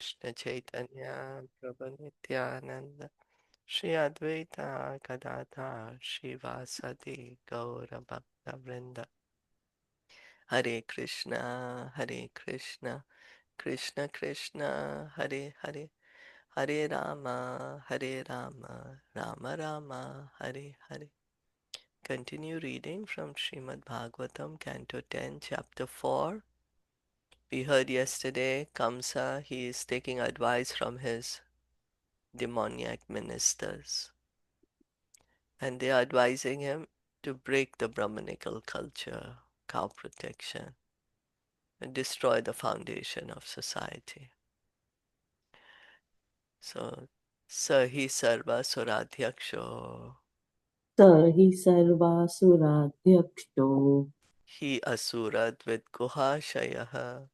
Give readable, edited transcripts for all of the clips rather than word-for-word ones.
Krishna Chaitanya Prabhu Nityananda Shri Advaita Gadadhar Shivasati Gaura Bhakta Vrinda Hare Krishna Hare Krishna Krishna Krishna Hare Hare Hare Rama Hare Rama Rama Rama Hare Hare. Continue reading from Srimad Bhagavatam, Canto 10, Chapter 4. We heard yesterday, Kamsa, he is taking advice from his demoniac ministers. And they are advising him to break the Brahmanical culture, cow protection, and destroy the foundation of society. So, Sahi Sarva Suradhyaksho, स हि सर्वासुराध्यक्षो He Asuradvid Guhashayaha,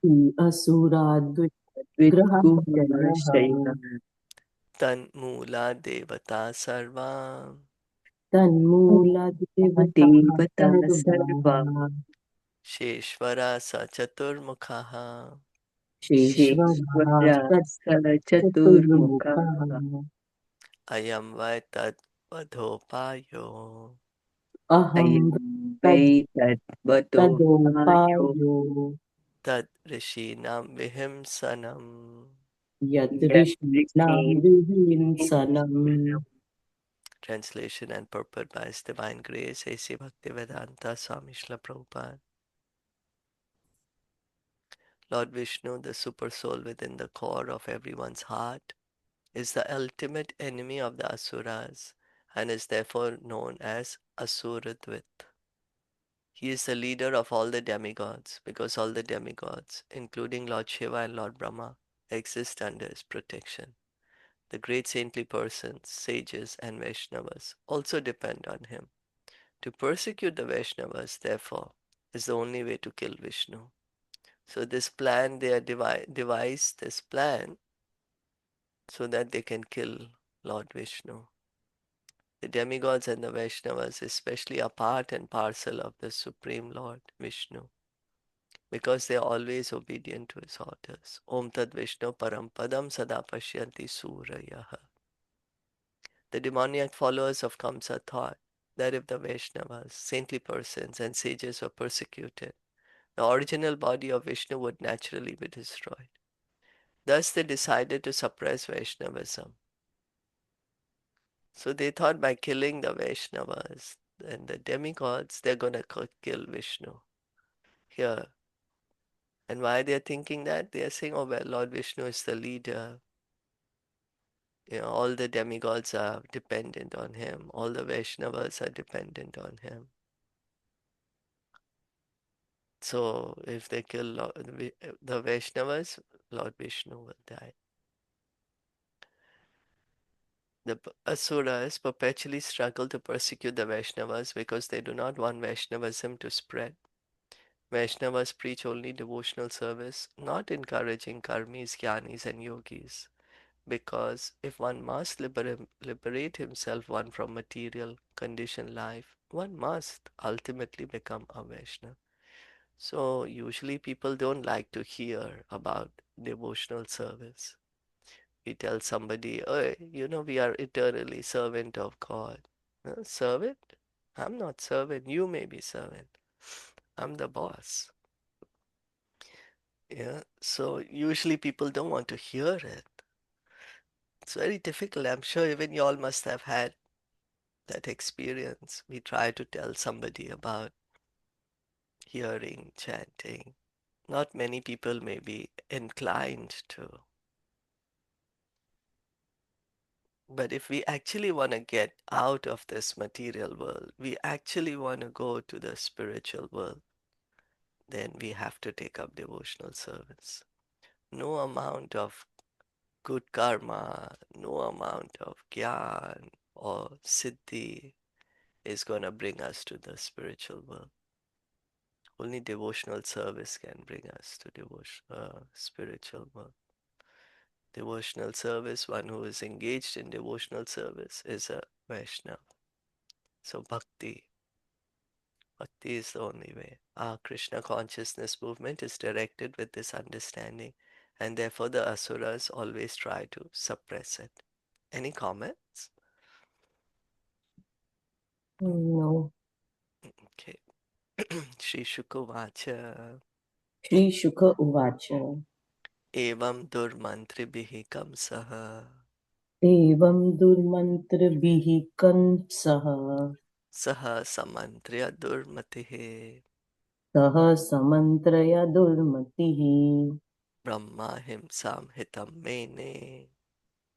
हि असुराद्विग्रहशयः विद्गुहाशयः Tan Mula Devata Sarva, तन्मूलदेवता देवता सर्वा सर्वाः Sheshvara Sachaturmukhaha. शेष्वरः शेश्वरा चतुर्मुखः सचतुर्मुखः Ayam vai tat vadhopayo. अहं अयं वै तद् तद्वतोपायो तदोपायो Tad rishinam vihimsanam. यदृशीणां यदृच्छेदं विहिंसनम् Translation and purport by His Divine Grace, A.C. Bhaktivedanta Swami Srila Prabhupada. Lord Vishnu, the super soul within the core of everyone's heart, is the ultimate enemy of the Asuras and is therefore known as Asuradvit. He is the leader of all the demigods because all the demigods, including Lord Shiva and Lord Brahma, exist under his protection. The great saintly persons, sages, and Vaishnavas also depend on him. To persecute the Vaishnavas, therefore, is the only way to kill Vishnu. So this plan, they are devised this plan so that they can kill Lord Vishnu. The demigods and the Vaishnavas especially are part and parcel of the Supreme Lord Vishnu because they are always obedient to his orders. Om Tad Vishnu Param Padam Sada Pashyanti Surayaha. The demoniac followers of Kamsa thought that if the Vaishnavas, saintly persons, and sages were persecuted, the original body of Vishnu would naturally be destroyed. Thus, they decided to suppress Vaishnavism. So they thought by killing the Vaishnavas and the demigods, they're going to kill Vishnu here. And why they're thinking that? They're saying, oh, well, Lord Vishnu is the leader. You know, all the demigods are dependent on him. All the Vaishnavas are dependent on him. So if they kill the Vaishnavas, Lord Vishnu will die. The Asuras perpetually struggle to persecute the Vaishnavas because they do not want Vaishnavism to spread. Vaishnavas preach only devotional service, not encouraging karmis, jnanis, and yogis. Because if one must liberate himself one from material conditioned life, one must ultimately become a Vaishnava. So usually people don't like to hear about devotional service. We tell somebody, oh, you know, we are eternally servant of God. Servant? I'm not servant. You may be servant. I'm the boss. Yeah. So usually people don't want to hear it. It's very difficult. I'm sure even you all must have had that experience. We try to tell somebody about hearing, chanting. Not many people may be inclined to. But if we actually want to get out of this material world, we actually want to go to the spiritual world, then we have to take up devotional service. No amount of good karma, no amount of gyan or siddhi is going to bring us to the spiritual world. Only devotional service can bring us to spiritual world. Devotional service, one who is engaged in devotional service is a Vaishnava. So bhakti is the only way. Our Krishna consciousness movement is directed with this understanding and therefore the asuras always try to suppress it. Any comments? No. Okay. Shri Shukovacha Shri Shuka Uvacha. Evam Durmantribihi Kamsaha Evam Durmantrabihi Kamsaha Saha Samantriya Durmatihe Saha Samantraya Durmatihi Brahma Himsam Hitam Mene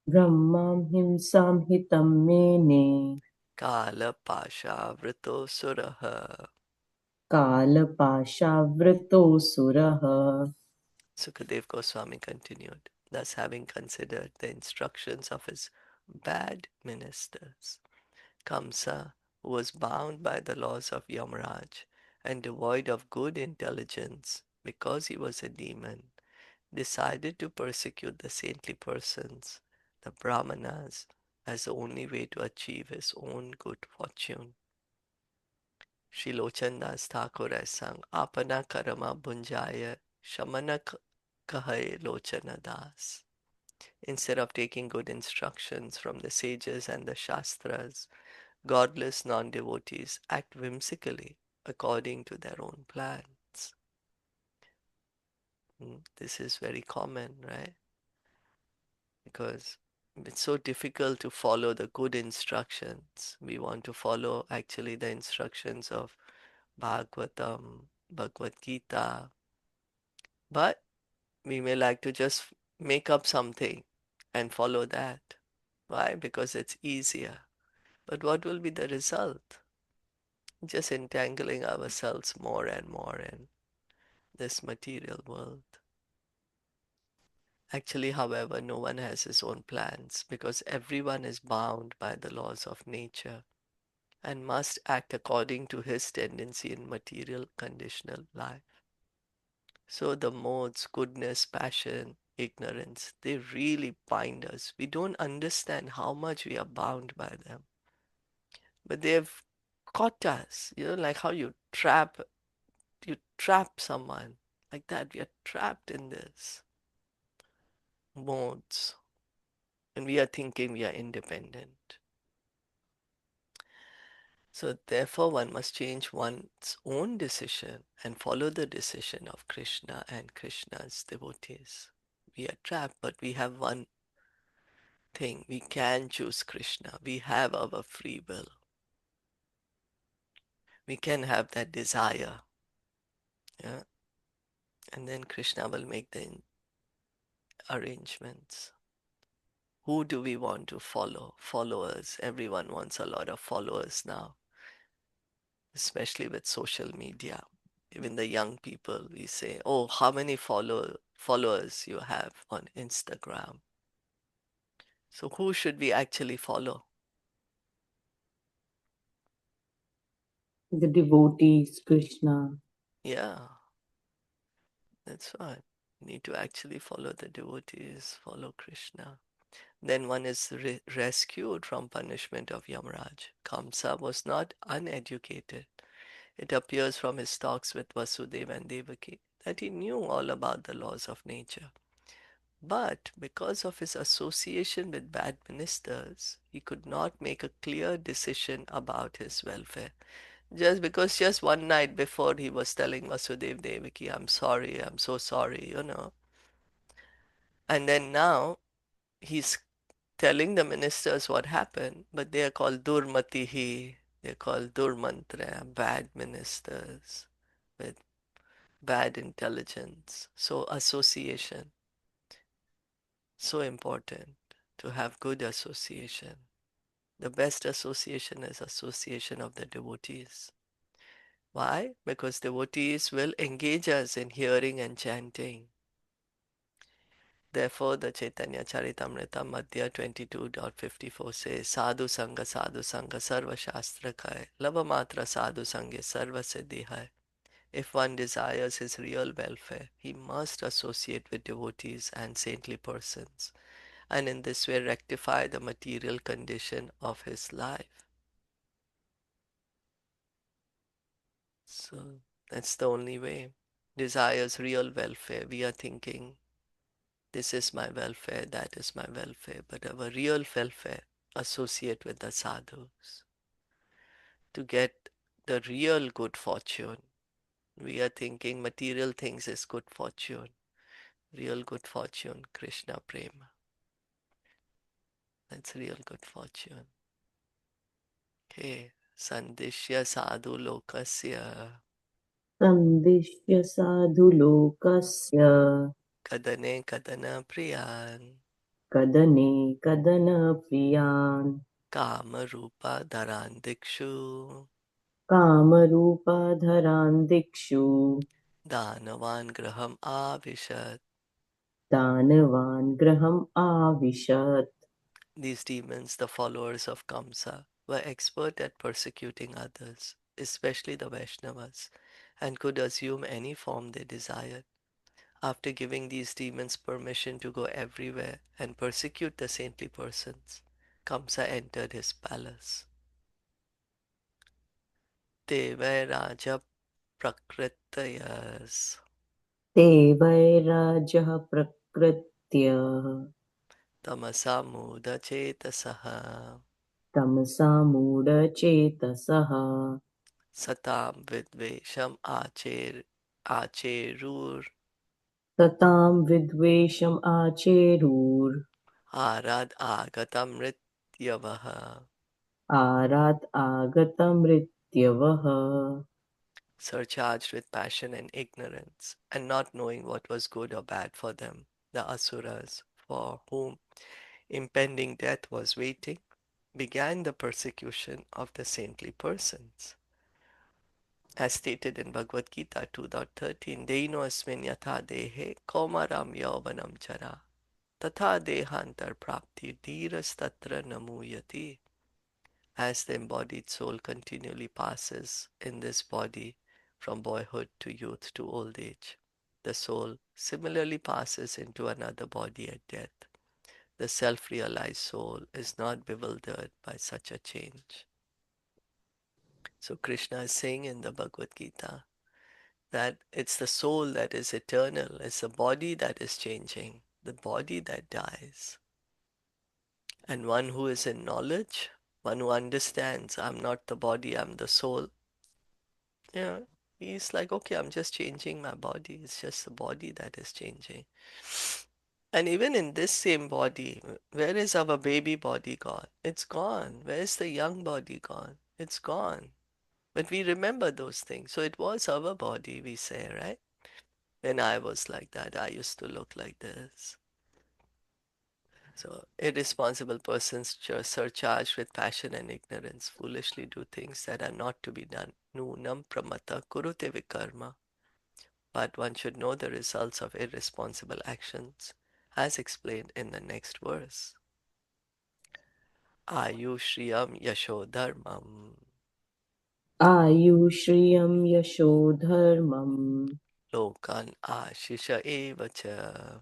Brahmam Himsam Hitam Mene Kala Pasha Vrito Suraha. Kala Pashavrito Suraha. Sukadev Goswami continued, thus having considered the instructions of his bad ministers, Kamsa, who was bound by the laws of Yamaraj and devoid of good intelligence because he was a demon, decided to persecute the saintly persons, the Brahmanas, as the only way to achieve his own good fortune. Sri Lochandas Thakur has sung, Apana Karama Bunjaya Shamana Kahay Lochana Das. Instead of taking good instructions from the sages and the Shastras, godless non-devotees act whimsically according to their own plans. This is very common, right? Because it's so difficult to follow the good instructions. We want to follow actually the instructions of Bhagavatam, Bhagavad Gita, but we may like to just make up something and follow that. Why? Because it's easier. But what will be the result? Just entangling ourselves more and more in this material world. Actually, however, no one has his own plans because everyone is bound by the laws of nature and must act according to his tendency in material conditional life. So the modes, goodness, passion, ignorance, they really bind us. We don't understand how much we are bound by them. But they've caught us, like how you trap someone. Like that, we are trapped in this modes. And we are thinking we are independent. So therefore one must change one's own decision and follow the decision of Krishna and Krishna's devotees. We are trapped, but we have one thing. We can choose Krishna. We have our free will. We can have that desire. Yeah? And then Krishna will make the arrangements. Who do we want to follow? Followers. Everyone wants a lot of followers now, especially with social media. Even the young people, we say, oh, how many followers you have on Instagram. So who should we actually follow? The devotees, Krishna. Yeah, that's right. We need to actually follow the devotees, follow Krishna. Then one is rescued from punishment of Yamaraj. Kamsa was not uneducated. It appears from his talks with Vasudeva and Devaki that he knew all about the laws of nature. But because of his association with bad ministers, he could not make a clear decision about his welfare. Just because just one night before he was telling Vasudeva Devaki, I'm sorry, I'm so sorry. And then now he's telling the ministers what happened, but they are called Durmatihi, they're called Durmantra, bad ministers with bad intelligence. So association, so important to have good association. The best association is association of the devotees. Why? Because devotees will engage us in hearing and chanting. Therefore, the Caitaniya Caritamita Madhya 22.54 says, Sadhu Sangha Sarva Shastra Kai, Lava Matra Sadhu Sangha Sarva Siddhi Hai. If one desires his real welfare, he must associate with devotees and saintly persons, and in this way rectify the material condition of his life. So that's the only way. Desires real welfare. We are thinking This is my welfare, that is my welfare, but our real welfare associate with the sadhus. To get the real good fortune, we are thinking material things is good fortune. Real good fortune, Krishna Prema. That's real good fortune. Okay. Sandishya sadhu lokasya Sandishya sadhulokasya kadane kadana priyan kadane kadana priyan kama rupa dharan dikshu kamarupadharan dikshu danavan graham avishat. danavan graham avishat. These demons, the followers of Kamsa, were expert at persecuting others, especially the Vaishnavas, and could assume any form they desired. After giving these demons permission to go everywhere and persecute the saintly persons, Kamsa entered his palace. Devai Prakritayas Te vairajah prakritya Tamasa Muda Chetasaha tamasa chetasaha Satam Vidvesham Acherur tatam vidvesham acherur Arad Agatam Rityavaha, arat agatamrityavah. surcharged with passion and ignorance, and not knowing what was good or bad for them, the Asuras, for whom impending death was waiting, began the persecution of the saintly persons. As stated in Bhagavad Gita 2.13, Deino asmin yatha dehe komaram yauvanam chara tatha dehantar prapti dhiras tatra namuyati. As the embodied soul continually passes in this body from boyhood to youth to old age, the soul similarly passes into another body at death. The self-realized soul is not bewildered by such a change. So Krishna is saying in the Bhagavad Gita that it's the soul that is eternal, it's the body that is changing, the body that dies. And one who is in knowledge, one who understands, I'm not the body, I'm the soul, yeah, he's like, okay, I'm just changing my body. It's just the body that is changing. And even in this same body, where is our baby body gone? It's gone. Where's the young body gone? It's gone. But we remember those things. So it was our body, we say, right? When I was like that, I used to look like this. So irresponsible persons surcharged with passion and ignorance foolishly do things that are not to be done. Nunam pramata kurute vikarma. But one should know the results of irresponsible actions, as explained in the next verse. Ayushriyam yashodharmam Ayushriyam yashodharmam lokan ashisha evacha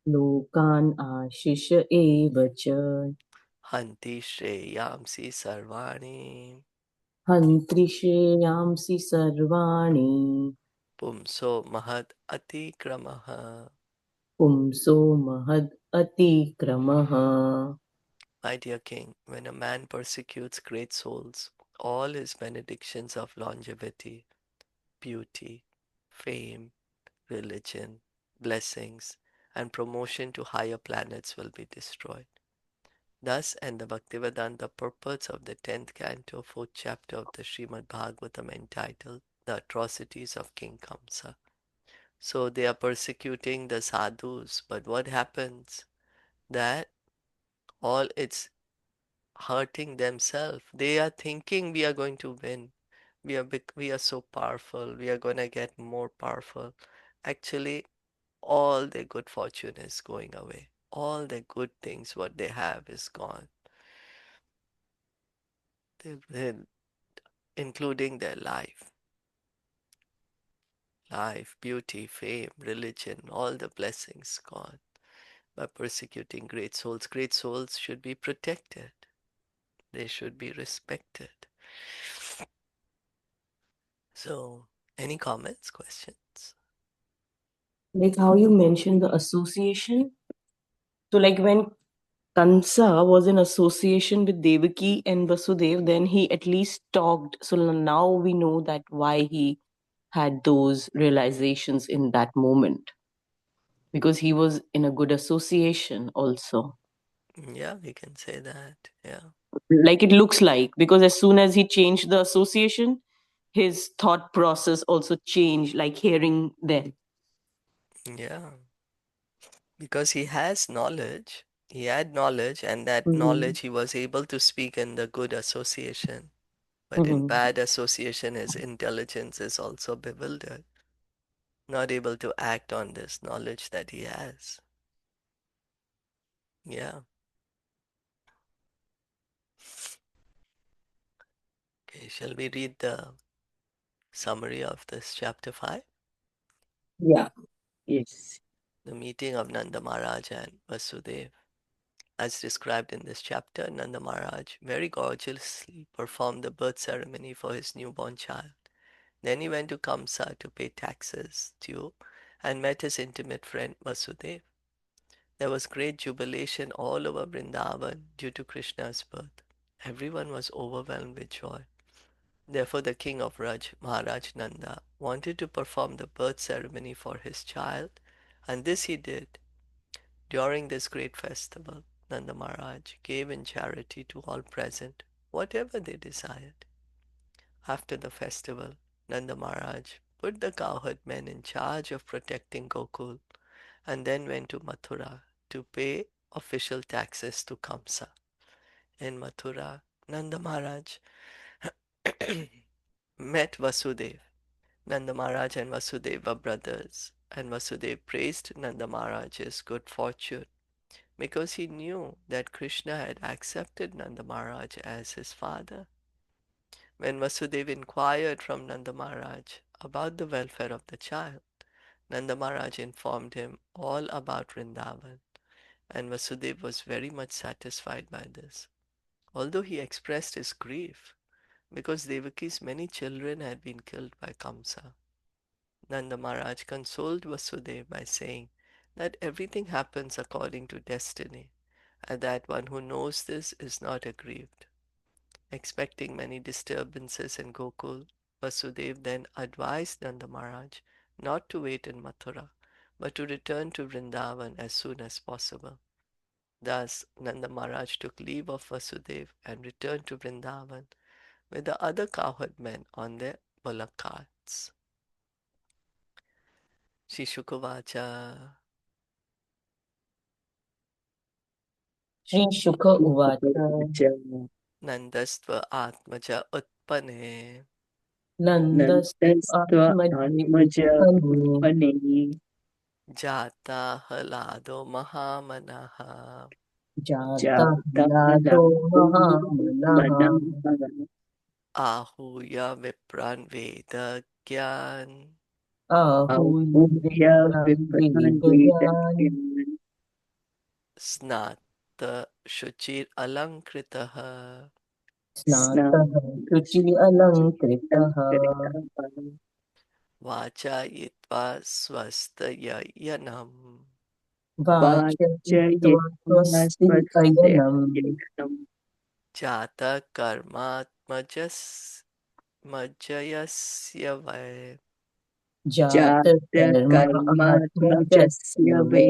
lokan ashisha evacha hanti shreyamsi sarvani hantri shreyamsi sarvani pumso mahad atikramaha. pumso mahad atikramaha. My dear king, when a man persecutes great souls, all his benedictions of longevity, beauty, fame, religion, blessings, and promotion to higher planets will be destroyed. Thus, and the Bhaktivedanta purports of the 10th canto, 4th chapter of the Srimad Bhagavatam entitled The Atrocities of King Kamsa. So they are persecuting the sadhus, but what happens? That all it's hurting themselves. They are thinking we are going to win. We are so powerful. We are going to get more powerful. Actually, all their good fortune is going away. All the good things, what they have, is gone. Including their life, beauty, fame, religion, all the blessings gone by persecuting great souls. Great souls should be protected. They should be respected. So, any comments, questions? Like how you mentioned the association. So, like when Kansa was in association with Devaki and Vasudev, then he at least talked. So now we know that why he had those realizations in that moment, because he was in a good association also. Yeah, we can say that. Yeah. Like it looks like, because as soon as he changed the association, his thought process also changed, like hearing them. Yeah. Because he has knowledge. He had knowledge, and that Mm-hmm. knowledge he was able to speak in the good association. But in Mm-hmm. bad association, his intelligence is also bewildered, not able to act on this knowledge that he has. Yeah. Okay, shall we read the summary of this chapter 5? Yeah. Yes. The meeting of Nanda Maharaj and Vasudev. As described in this chapter, Nanda Maharaj very gorgeously performed the birth ceremony for his newborn child. Then he went to Kamsa to pay taxes due and met his intimate friend Vasudev. There was great jubilation all over Vrindavan due to Krishna's birth. Everyone was overwhelmed with joy. Therefore, the king of Raj, Maharaj Nanda, wanted to perform the birth ceremony for his child, and this he did. During this great festival, Nanda Maharaj gave in charity to all present whatever they desired. After the festival, Nanda Maharaj put the cowherd men in charge of protecting Gokul and then went to Mathura to pay official taxes to Kamsa. In Mathura, Nanda Maharaj met Vasudev. Nanda Maharaj and Vasudev were brothers, and Vasudev praised Nanda Maharaj's good fortune because he knew that Krishna had accepted Nanda Maharaj as his father. When Vasudev inquired from Nanda Maharaj about the welfare of the child, Nanda Maharaj informed him all about Vrindavan, and Vasudev was very much satisfied by this, although he expressed his grief because Devaki's many children had been killed by Kamsa. Nanda Maharaj consoled Vasudev by saying that everything happens according to destiny, and that one who knows this is not aggrieved. Expecting many disturbances in Gokul, Vasudev then advised Nanda Maharaj not to wait in Mathura, but to return to Vrindavan as soon as possible. Thus, Nanda Maharaj took leave of Vasudev and returned to Vrindavan with the other cowherd men on their bullock carts. Shishukuvacha Sri Shukha Uvacha Uvacha. Nandastva Atmaja Utpane Nandastu Nandastva Atmaje Atmaja Utpane Utpane Jata Halado Mahamanaha Jata Lado Jatahalatu Mahamanaha Manaha Ahuya Vipran Veda Gyan Ahuyi Ahuya Vipram Viprahan Vedayan Vedakyan Snata Shuchir Alankritaha Snatah Shuchi Snapam Alankritah Vachayitva Swastayanam Vachayitva Swasti Vajayitmasvasya Ayanam Ekam Jata Karmatmajas Majayasya Vai Jata Jata Karma Karmatmajasya Atmajasya Ve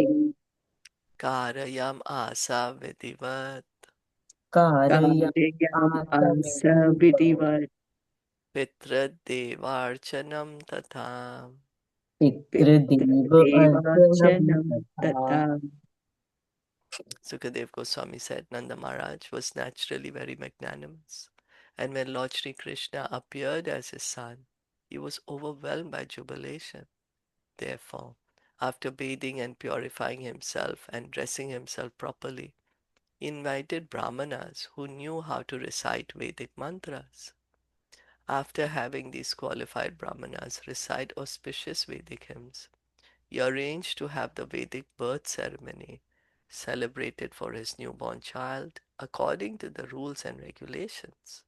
Karayam Asa Vidivat Karayam Karayam Asa Asavidiva Vidivat Pitradevarchanam Tatha. Pitradeva Archanam Devachanam Tatha. Tata Sukadev Goswami said Nanda Maharaj was naturally very magnanimous, and when Lord Sri Krishna appeared as his son, he was overwhelmed by jubilation. Therefore, after bathing and purifying himself and dressing himself properly, he invited Brahmanas who knew how to recite Vedic mantras. After having these qualified Brahmanas recite auspicious Vedic hymns, he arranged to have the Vedic birth ceremony celebrated for his newborn child according to the rules and regulations.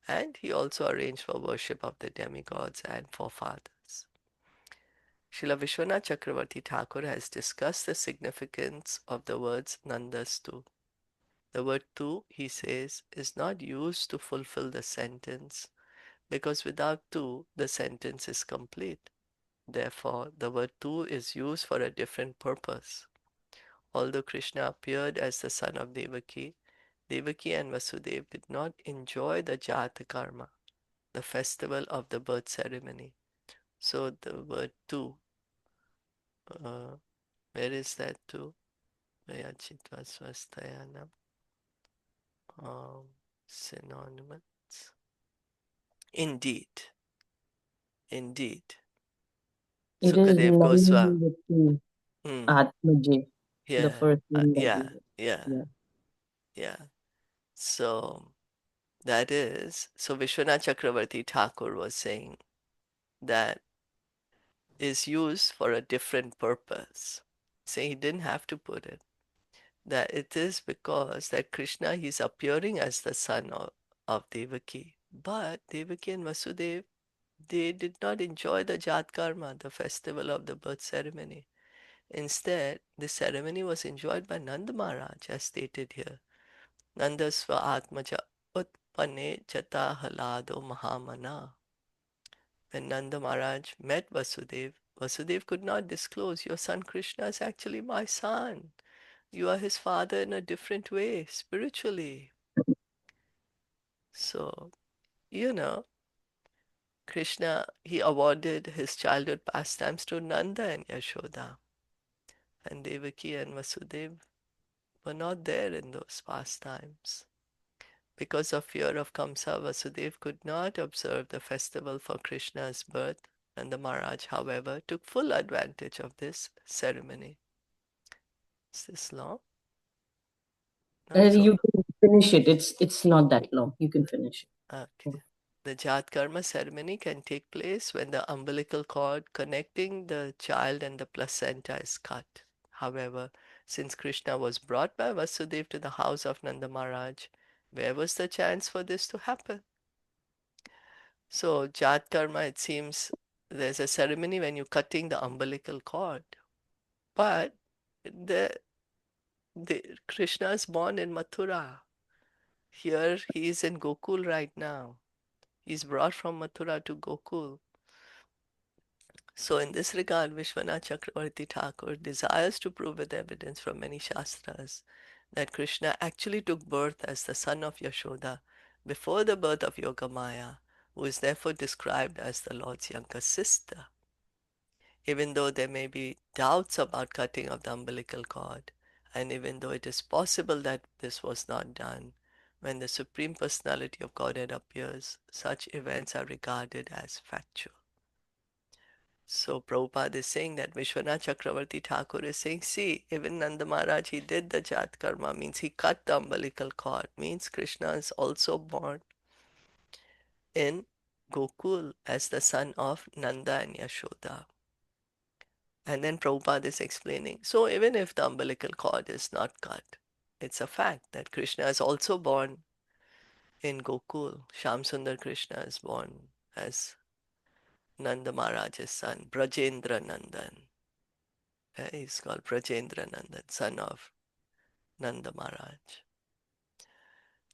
And he also arranged for worship of the demigods and forefathers. Srila Vishwanath Chakravarti Thakur has discussed the significance of the words Nandastu. The word tu, he says, is not used to fulfill the sentence, because without tu, the sentence is complete. Therefore, the word tu is used for a different purpose. Although Krishna appeared as the son of Devaki, Devaki and Vasudeva did not enjoy the Jata Karma, the festival of the birth ceremony. So the word tu, uh, where is that tu? Vayachitva swastayanam. Synonymous. Indeed, indeed. It is Sukadev Goswami. Nandavati Hmm. Atmaji, the Yeah, first one that yeah, we yeah, yeah. yeah. So that is, so Vishwanath Chakravarti Thakur was saying that is used for a different purpose. Saying he didn't have to put it. That it is because that Krishna, he's appearing as the son of Devaki. But Devaki and Vasudeva, they did not enjoy the Jat Karma, the festival of the birth ceremony. Instead, the ceremony was enjoyed by Nanda Maharaj, as stated here. Nanda Swa Atmaja Utpane Jata Halado Mahamana. When Nanda Maharaj met Vasudeva, Vasudeva could not disclose, your son Krishna is actually my son. You are his father in a different way, spiritually. So, you know, Krishna, he awarded his childhood pastimes to Nanda and Yashoda. And Devaki and Vasudeva were not there in those pastimes. Because of fear of Kamsa, Vasudeva could not observe the festival for Krishna's birth, and the Maharaj, however, took full advantage of this ceremony. Is this long? Not so You long. can finish it. It's not that long. You can finish it. Okay. The Jat Karma ceremony can take place when the umbilical cord connecting the child and the placenta is cut. However, since Krishna was brought by Vasudeva to the house of Nanda Maharaj, where was the chance for this to happen? So, Jat Karma, it seems there's a ceremony when you're cutting the umbilical cord. But the, Krishna is born in Mathura. Here he is in Gokul right now. He's brought from Mathura to Gokul. So, in this regard, Vishwanath Chakravarti Thakur desires to prove with evidence from many Shastras that Krishna actually took birth as the son of Yashoda before the birth of Yogamaya, who is therefore described as the Lord's younger sister. Even though there may be doubts about cutting of the umbilical cord, and even though it is possible that this was not done, when the Supreme Personality of Godhead appears, such events are regarded as factual. So Prabhupada is saying that Vishwanath Chakravarti Thakur is saying, see, even Nanda Maharaj, he did the Jat Karma, means he cut the umbilical cord, means Krishna is also born in Gokul as the son of Nanda and Yashoda. And then Prabhupada is explaining, so even if the umbilical cord is not cut, it's a fact that Krishna is also born in Gokul. Shamsundar Krishna is born as Nanda Maharaj's son, Brajendra Nandan. He's called Brajendra Nandan, son of Nanda Maharaj.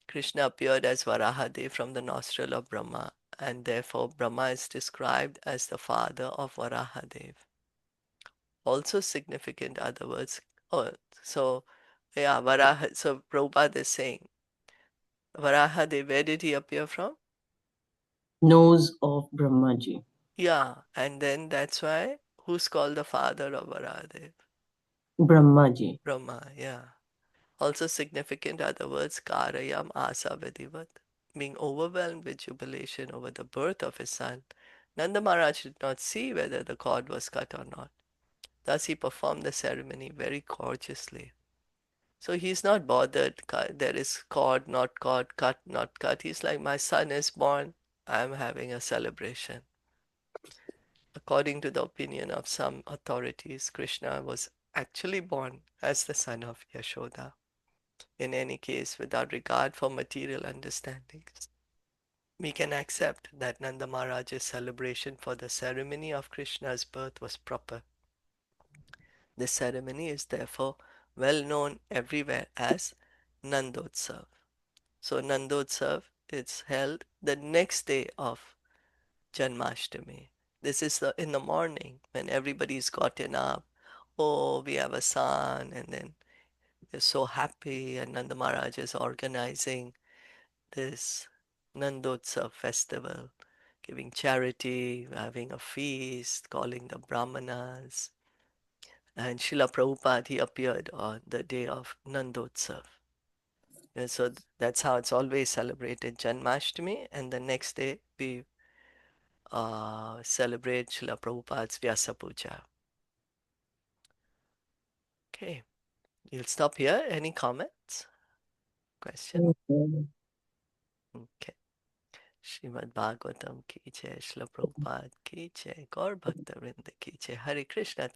Krishna appeared as Varahadev from the nostril of Brahma, and therefore Brahma is described as the father of Varahadev. Also significant are the words, oh, so yeah, Varaha, so Prabhupada is saying, Varahadev, where did he appear from? Nose of Brahmaji. Yeah, and then that's why, who's called the father of Varahadev? Brahmaji. Brahma, yeah. Also significant are the words Karayam Asa Vidivat, being overwhelmed with jubilation over the birth of his son. Nanda Maharaj did not see whether the cord was cut or not. Thus he performed the ceremony very gorgeously. So he's not bothered, there is cord, not cord, cut, not cut. He's like, my son is born, I'm having a celebration. According to the opinion of some authorities, Krishna was actually born as the son of Yashoda. In any case, without regard for material understandings. we can accept that Nanda Maharaj's celebration for the ceremony of Krishna's birth was proper. This ceremony is therefore well known everywhere as Nandotsav. So Nandotsav is held the next day of Janmashtami. This is in the morning when everybody's gotten up. Oh, we have a son, and then they're so happy, and Nanda Maharaj is organizing this Nandotsav festival, giving charity, having a feast, calling the Brahmanas. And Srila Prabhupada, he appeared on the day of Nandotsav. And so that's how it's always celebrated, Janmashtami, and the next day we celebrate Srila Prabhupada's Vyasa Puja. Okay, you'll stop here. Any comments? Question? Okay. Okay. Srimad Bhagavatam ki jai, Srila Prabhupada ki jai, Gaur Bhakta Vrinda ki jai. Hare Krishna.